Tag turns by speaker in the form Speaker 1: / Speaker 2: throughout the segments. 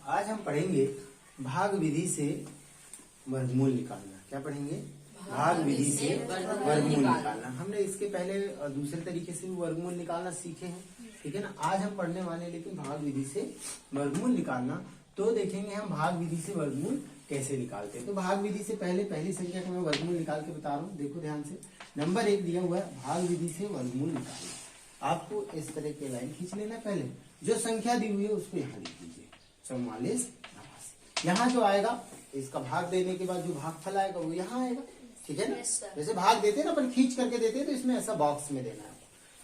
Speaker 1: आज हम पढ़ेंगे भाग विधि से वर्गमूल निकालना। क्या पढ़ेंगे? भाग विधि से वर्गमूल निकालना। हमने इसके पहले दूसरे तरीके से भी वर्गमूल निकालना सीखे हैं, ठीक है ना। आज हम पढ़ने वाले हैं लेकिन भाग विधि से वर्गमूल निकालना। तो देखेंगे हम भाग विधि से वर्गमूल कैसे निकालते हैं। तो भाग विधि से पहले पहली संख्या का मैं वर्गमूल निकाल के बता रहा हूँ। देखो ध्यान से, नंबर 1 दिया हुआ है, भाग विधि से वर्गमूल निकालना। आपको इस तरह के लाइन खींच लेना। पहले जो संख्या दी हुई है उसको यहाँ लिख दीजिए 44 89। यहाँ जो आएगा इसका भाग देने के बाद जो भागफल आएगा वो यहाँ आएगा, ठीक है ना। जैसे भाग देते हैं ना अपन, खींच करके देते हैं, तो इसमें ऐसा बॉक्स में देना है।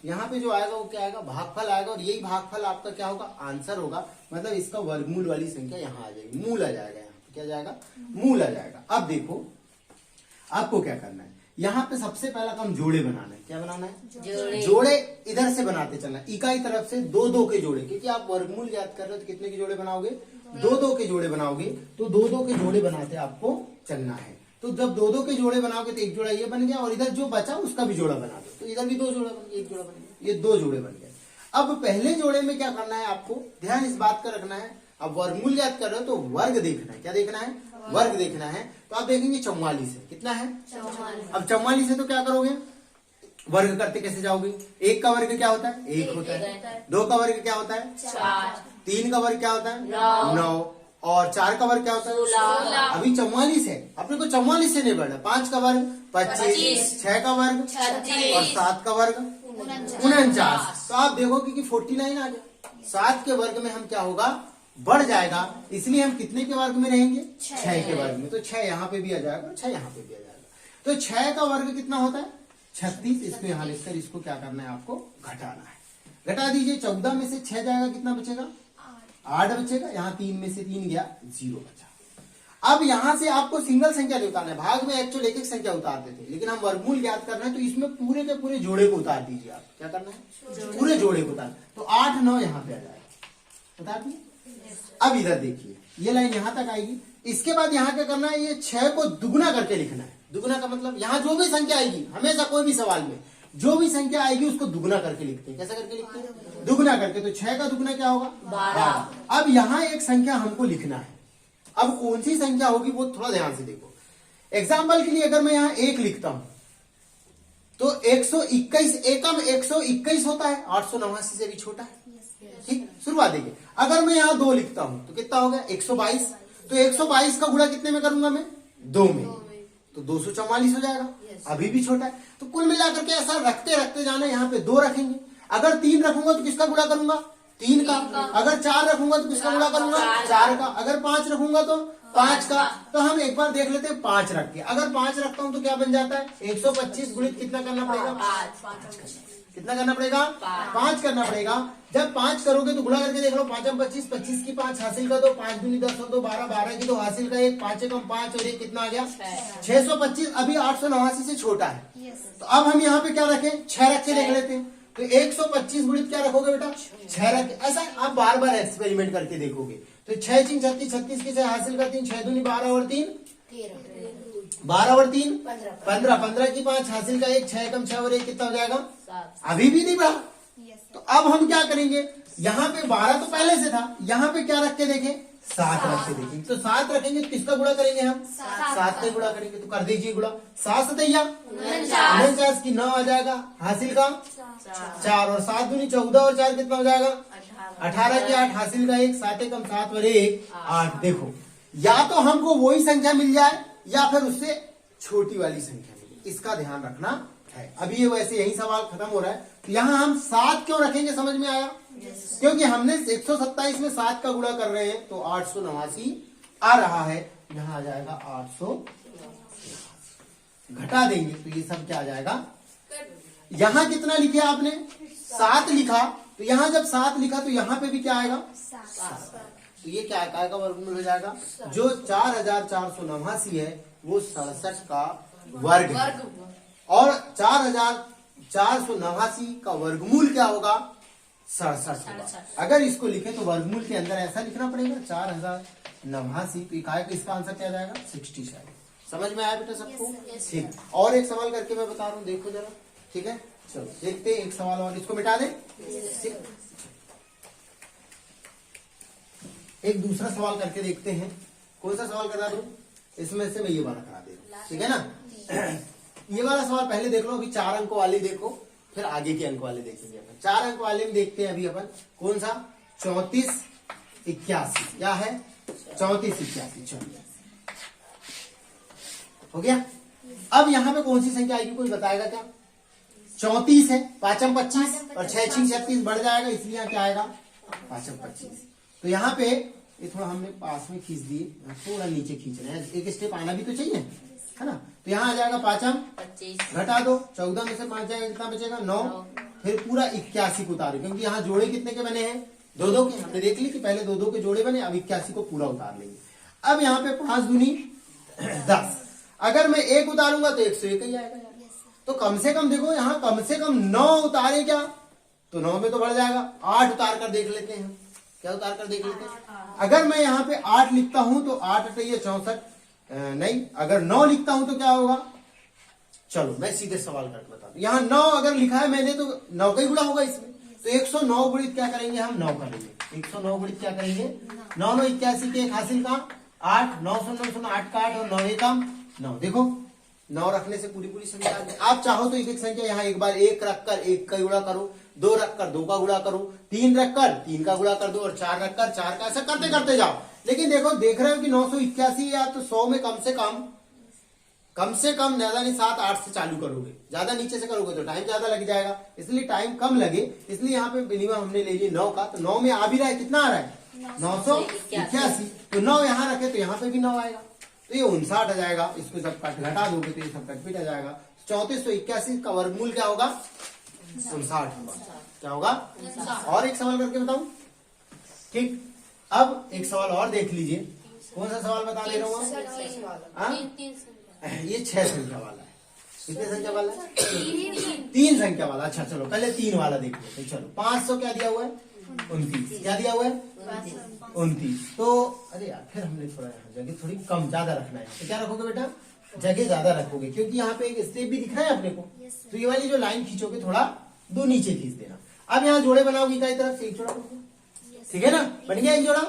Speaker 1: यहाँ पे जो आएगा वो क्या आएगा? भागफल आएगा। और यही भागफल आपका क्या होगा? आंसर होगा। मतलब इसका वर्गमूल वाली संख्या यहाँ आ जाएगी, मूल आ जाएगा। यहाँ पे क्या जाएगा? मूल आ जाएगा। अब देखो आपको क्या करना है, यहाँ पे सबसे पहला काम जोड़े बनाना है। क्या बनाना है? जोड़े इधर से बनाते चलना, इकाई तरफ से 2-2 के जोड़े, क्योंकि आप वर्गमूल याद कर रहे हो तो कितने के जोड़े बनाओगे? 2-2 के जोड़े बनाओगे। तो 2-2 के जोड़े बनाते आपको चलना है। तो जब 2-2 के जोड़े बनाओगे तो एक जोड़ा ये बन गया, और इधर जो बचा उसका भी जोड़ा बना दो। तो इधर भी 2 जोड़ा बन गया, एक जोड़ा बन गया, ये 2 जोड़े बन गए। अब पहले जोड़े में क्या करना है आपको? ध्यान इस बात का रखना है। अब वर्गमूल याद कर रहे हो तो वर्ग देखना है। क्या देखना है? वर्ग देखना है। तो आप देखेंगे 44 है। कितना है? 44। अब 44 है तो क्या करोगे? वर्ग करते कैसे जाओगे? 1 का वर्ग क्या होता है? 1 होता है। 2 का वर्ग क्या होता है? 4। 3 का वर्ग क्या होता है? 9। और 4 का वर्ग क्या होता है? 16। अभी 44 है, अपने को 44 से नहीं बढ़ना। 5 का वर्ग 25, 6 का वर्ग 36 और 7 का वर्ग 49। तो आप देखोगे कि 49 आ गया। 7 के वर्ग में हम क्या होगा? बढ़ जाएगा। इसलिए हम कितने के वर्ग में रहेंगे? 6 के वर्ग में। तो 6 यहाँ पे भी आ जाएगा और 6 यहाँ पे भी आ जाएगा। तो 6 का वर्ग कितना होता है? 36। इसको यहाँ लिखकर इसको क्या करना है? आपको घटाना है। घटा दीजिए। 14 में से 6 जाएगा, कितना बचेगा? 8 बचेगा। यहाँ 3 में से 3 गया, 0 बचा। अब यहाँ से आपको सिंगल संख्या नहीं उतारना है। भाग में एक्चुअल एक संख्या उतारते थे, लेकिन हम वर्गमूल याद कर रहे हैं तो इसमें पूरे के पूरे जोड़े को उतार दीजिए। आप क्या करना है? पूरे जोड़े को उतार। तो 8 9 यहाँ पे आ जाएगा, उतार दिए। अब इधर देखिए, ये लाइन यहाँ तक आएगी। इसके बाद यहाँ क्या करना है? ये 6 को दुगुना करके लिखना है। दुगुना का मतलब यहाँ जो भी संख्या आएगी, हमेशा कोई भी सवाल में जो भी संख्या आएगी उसको दुगुना करके लिखते हैं। कैसे करके लिखते हैं? दुगुना करके। तो 6 का दुगुना क्या होगा? 12। अब यहाँ एक संख्या हमको लिखना है। अब कौन सी संख्या होगी वो थोड़ा ध्यान से देखो। एग्जाम्पल के लिए अगर मैं यहाँ 1 लिखता हूं तो 121, एकम 121 होता है, 889 से भी छोटा है। ठीक, शुरुआत देखिए। अगर मैं यहाँ 2 लिखता हूं तो कितना हो गया? 122। तो 122 का गुणा कितने में करूंगा मैं? 2 में। तो 244 हो जाएगा। अभी भी छोटा है। तो कुल मिलाकर के ऐसा रखते रखते जाना। यहाँ पे 2 रखेंगे। अगर 3 रखूंगा तो किसका गुणा करूंगा? 3 का। अगर 4 रखूंगा तो किसका गुणा करूंगा? 4 का। अगर 5 रखूंगा तो 5 का। तो हम एक बार देख लेते हैं 5 रख के। अगर 5 रखता हूं तो क्या बन जाता है? 125 गुणित कितना करना पड़ेगा? 5। कितना करना पड़ेगा? 5 करना पड़ेगा। जब 5 करोगे तो गुणा करके देख लो। 5 25, 25 की 5 हासिल का 2, 5 दूनी 10 और 2 12, 12 की 2 हासिल का 1, 5 कम 5 और 1 कितना आ गया? 625। अभी 889 से छोटा है। तो अब हम यहाँ पे क्या रखें? 6 रख के देख लेते हैं। तो 125 गुणित क्या रखोगे बेटा? 6 रख। ऐसा आप बार बार एक्सपेरिमेंट करके देखोगे। तो 6 6 36, 36 की 6 हासिल का 3, 6 दूनी 12 और 3 12 और 3 15, 15 की 5 हासिल का 1, 6 कम 6 और 1 कितना हो जाएगा? 7। अभी भी नहीं बढ़ा। तो अब हम क्या करेंगे? यहाँ पे 12 तो पहले से था, यहाँ पे क्या रख के देखें? 7 रख के देखेंगे। तो 7 रखेंगे तो किसका गुणा करेंगे हम? 7 का गुणा करेंगे। तो कर दीजिए गुणा। 7 सतैया 49 की 9 आ जाएगा, हासिल का 4 और 7 दूनी 14 और 4 कितना हो जाएगा? 18 की 8 हासिल का 1, 7 कम 7 और 1 8। देखो, या तो हमको वही संख्या मिल जाए या फिर उससे छोटी वाली संख्या मिले। इसका ध्यान रखना है। अभी ये वैसे यही सवाल खत्म हो रहा है। तो यहाँ हम 7 क्यों रखेंगे? समझ में आया? क्योंकि हमने 127 में 7 का गुणा कर रहे हैं तो 889 आ रहा है। यहाँ आ जाएगा 800। घटा देंगे तो ये सब क्या आ जाएगा? यहाँ कितना लिखे आपने? 7 लिखा। तो यहाँ जब 7 लिखा तो यहाँ पे भी क्या आएगा? 7। तो ये क्या का वर्गमूल हो जाएगा? जो 4489 है वो 67 का वर्ग है। और 4489 का वर्गमूल क्या होगा? 67 होगा। अगर इसको लिखे तो वर्गमूल के अंदर ऐसा लिखना पड़ेगा 4089। तो इसका आंसर क्या जाएगा? 67। समझ में आया बेटा सबको? ठीक। और एक सवाल करके मैं बता रहा हूँ, देखो जरा। ठीक है, चलो देखते हैं एक सवाल और। इसको मिटा दे। एक दूसरा सवाल करके देखते हैं। कौन सा सवाल करा दूं? इसमें से मैं ये वाला करा दे रहा हूं, ठीक है ना। ये वाला सवाल पहले देख लो, अभी 4 अंक वाले देखो, फिर आगे के अंक वाले देखेंगे अपन। 4 अंक वाले में देखते हैं अभी अपन। कौन सा? 34 81। क्या है? 34 81। चलो हो गया। अब यहाँ पे कौन सी संख्या आएगी, कोई बताएगा क्या? 34 है, 5 25 और 6 6 36 बढ़ जाएगा, इसलिए यहाँ क्या आएगा? 5 25। तो यहाँ पे ये थोड़ा हमने पास में खींच दिए, थोड़ा नीचे खींच रहे हैं, एक स्टेप आना भी तो चाहिए, है ना। तो यहाँ आ जाएगा 5 25, घटा दो, 14 में से 5 जाएगा, कितना बचेगा? 9। फिर पूरा 81 को उतारो, क्योंकि यहाँ जोड़े कितने के बने हैं? 2 के। हमने देख ली कि पहले 2 के जोड़े बने, अब 81 को पूरा उतार लेंगे। अब यहाँ पे 5 दूनी 10, अगर मैं 1 उतारूंगा तो 101 ही आएगा। तो कम से कम देखो, यहाँ कम से कम 9 उतारे क्या, तो 9 में तो बढ़ जाएगा। 8 उतार कर देख लेते हैं, क्या उतार कर देख लेते हैं। अगर मैं यहाँ पे 8 लिखता हूं तो 8 8 64 नहीं, अगर 9 लिखता हूं तो क्या होगा? चलो मैं सीधे सवाल करके बता दूं। यहाँ 9 अगर लिखा है मैंने तो 9 का ही गुणा होगा इसमें, तो 109 गुणित क्या करेंगे हम? 9 करेंगे। 109 गुणित क्या करेंगे? 9 9 81 के एक हासिल का 8, 9 9 9 8 का 8 और 9 1 का 9। देखो 9 रखने से पूरी पूरी संख्या आ गई। आप चाहो तो एक संख्या यहाँ एक बार 1 रखकर 1 का गुणा करो, 2 रखकर 2 का गुणा करो, 3 रखकर 3 का गुणा कर दो और 4 रखकर 4 का, ऐसा करते करते जाओ। लेकिन देखो, देख रहे हो कि 981 या तो 100 में कम से कम ज्यादा नहीं 7 8 से चालू करोगे, ज्यादा नीचे से करोगे तो टाइम ज्यादा लग जाएगा, इसलिए टाइम कम लगे, इसलिए यहाँ पे मिनिमम हमने ले लिया 9 का। तो 9 में आ भी रहा है, कितना आ रहा है? 981। तो 9 यहाँ रखे तो यहाँ पे भी 9 आएगा, तो ये 59 आ जाएगा। इसको सब कट घटा दोगे तो ये सब कट पीट आ जाएगा। 3481 का वर्गमूल क्या होगा? 59 होगा। क्या होगा? और एक सवाल करके बताऊं, ठीक। अब एक सवाल और देख लीजिए। कौन सा सवाल बता दे रहा हूँ? ये 6 संख्या वाला है। कितने संख्या वाला है? 3 संख्या वाला। अच्छा चलो पहले 3 वाला देख लेते हैं। चलो 500 क्या दिया हुआ है? 29। क्या दिया हुआ है? 29। तो अरे यार, फिर हमने थोड़ा जगह थोड़ी कम ज्यादा रखना है। तो क्या रखोगे बेटा? जगह ज्यादा रखोगे, क्योंकि यहाँ पे एक स्टेप भी दिख रहा है अपने को। तो ये वाली जो लाइन खींचोगे थोड़ा 2 नीचे खींच देना। अब यहाँ जोड़े बनाओगे इकाई तरफ से, एक जोड़ा, ठीक है ना, बन गया एक जोड़ा।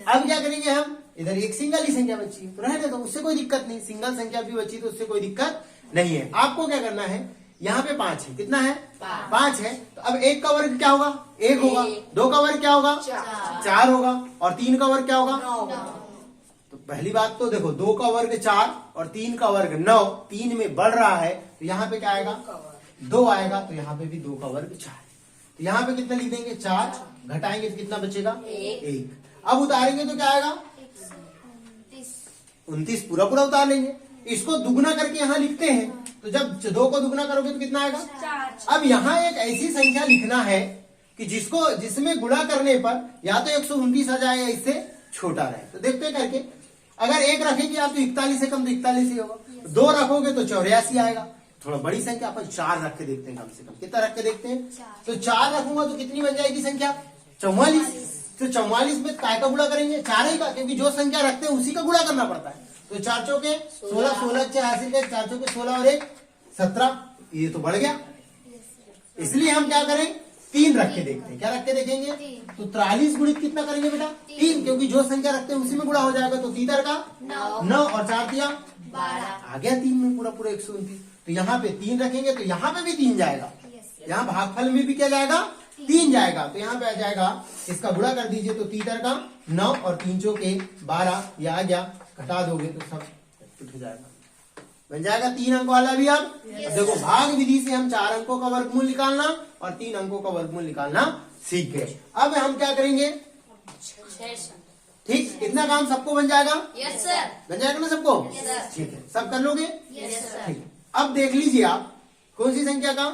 Speaker 1: अब क्या करेंगे हम? इधर एक सिंगल ही संख्या बची है तो रहने दो, उससे कोई दिक्कत नहीं। सिंगल संख्या भी बची तो उससे कोई दिक्कत नहीं है। आपको क्या करना है? यहाँ पे 5 है, कितना है? 5 है। तो अब 1 का वर्ग क्या होगा? 1 होगा। 2 का वर्ग क्या होगा? 4 होगा। और 3 का वर्ग क्या होगा? 9। तो पहली बात तो देखो, 2 का वर्ग 4 और 3 का वर्ग 9, 3 में बढ़ रहा है तो यहाँ पे क्या आएगा? 2 आएगा। तो यहाँ पे भी 2 का वर्ग 4। तो यहाँ पे कितना लिख देंगे? 4, घटाएंगे तो कितना बचेगा? 1। अब उतारेंगे तो क्या आएगा? 29 पूरा पूरा उतार लेंगे। इसको दुगना करके यहाँ लिखते हैं, तो जब 2 को दुगना करोगे तो कितना आएगा? 4। अब यहाँ एक ऐसी संख्या लिखना है कि जिसमें गुणा करने पर या तो 129 आ जाए या इससे छोटा रहे। तो देखते करके, अगर 1 रखेंगे आप तो 41 से कम तो 41 ही होगा। 2 रखोगे तो 84 आएगा। थोड़ा बड़ी संख्या अपन 4 रख के देखते हैं, कम से कम कितना रख के देखते हैं? तो 4 रखूंगा तो कितनी बन जाएगी संख्या? 44। तो 44 में काय का गुणा करेंगे? 4 ही का, क्योंकि जो संख्या रखते हैं उसी का गुणा करना पड़ता है। तो 4 चौके 16, 16 अच्छे हासिल कर, 4 चौके 16 और 1 17, ये तो बढ़ गया। इसलिए हम क्या करें? 3 रख के देखते हैं। क्या रख के देखेंगे? तो 43 गुणित कितना करेंगे बेटा? 3, क्योंकि जो संख्या रखते हैं उसी में गुणा हो जाएगा। तो 3 का 9 और 4 दिया 12, आ गया 3 में पूरा पूरा 129। तो यहाँ पे 3 रखेंगे तो यहाँ पे भी 3 जाएगा, यहाँ भागफल में भी क्या जाएगा? 3 जाएगा। तो यहाँ पे आ जाएगा, इसका गुणा कर दीजिए तो 3 का 9 और 3 चौके 12, ये आ गया। घटा दोगे तो सब उठ जाएगा, बन जाएगा 3 अंक वाला भी। अब देखो, भाग विधि से हम 4 अंकों का वर्गमूल निकालना और 3 अंकों का वर्गमूल निकालना सीख गए। अब हम क्या करेंगे? ठीक, इतना काम सबको बन जाएगा? Yes sir. बन जाएगा ना सबको? ठीक है, सब कर लोगे? Yes sir. ठीक, अब देख लीजिए आप कौन सी संख्या का